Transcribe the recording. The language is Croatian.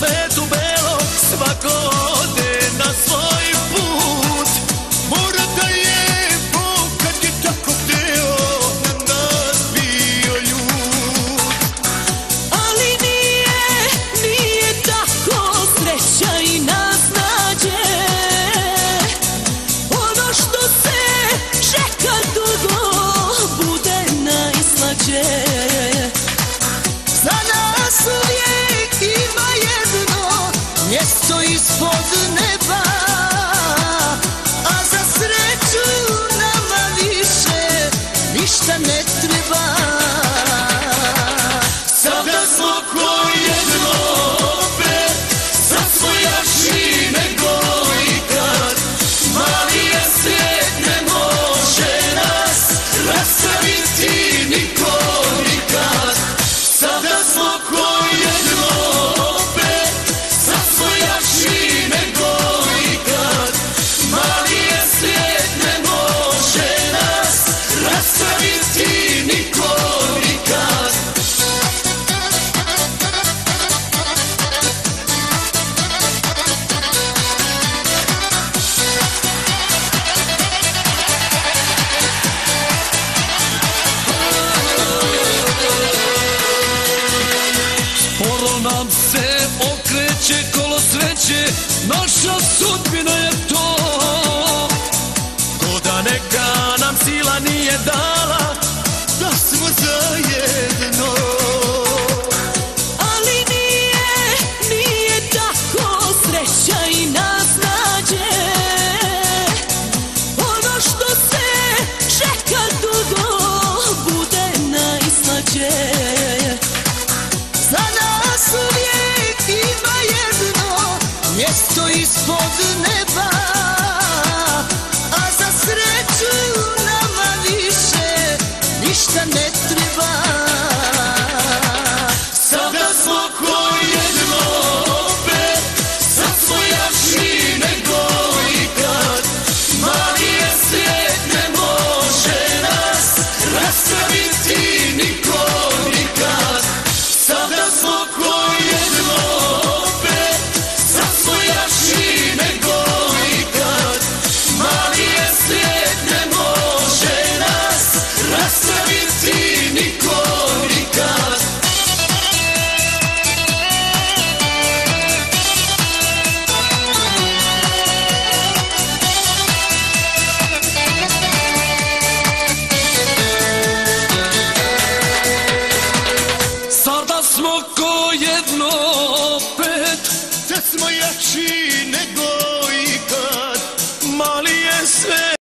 svetu belog, svako ode na svoj put. Mora da je Bog kad je tako hteo na nas bio ljud. Ali nije tako, sreća i nas nađe. Ono što se čeka dugo bude najslađe. Za nas uvijek ima jedno mjesto ispod neba, a za sreću nama više ništa ne treba. Sada smo ko jedno opet, sad smo jači nego ikad. Mali je svijet, ne može nas rastaviti niko nikad. Sada smo ko jedno opet, sad smo jači nego ikad. Mali je svijet, ne može nas rastaviti niko nikad. Sporo nam se okreće kolo sreće, naša sudbina je to. Ko da neka nam sila nije dala da smo zajedno. Ali nije tako, sreća i nas nađe. Ono što se čeka dugo bude najslađe. Za nas uvijek ima jedno mjesto ispod neba, a za sreću nama više ništa ne treba. Sada smo ko jedno opet, sad smo jači nego ikad. Mali je svijet, ne može nas rastaviti niko nikad. Sada smo ko jedno opet, sad smo jači nego ikad. Mali je svijet, ne može nas rastaviti niko nikad. Sada smo ko jedno opet, sad smo jači nego ikad. Mali je sve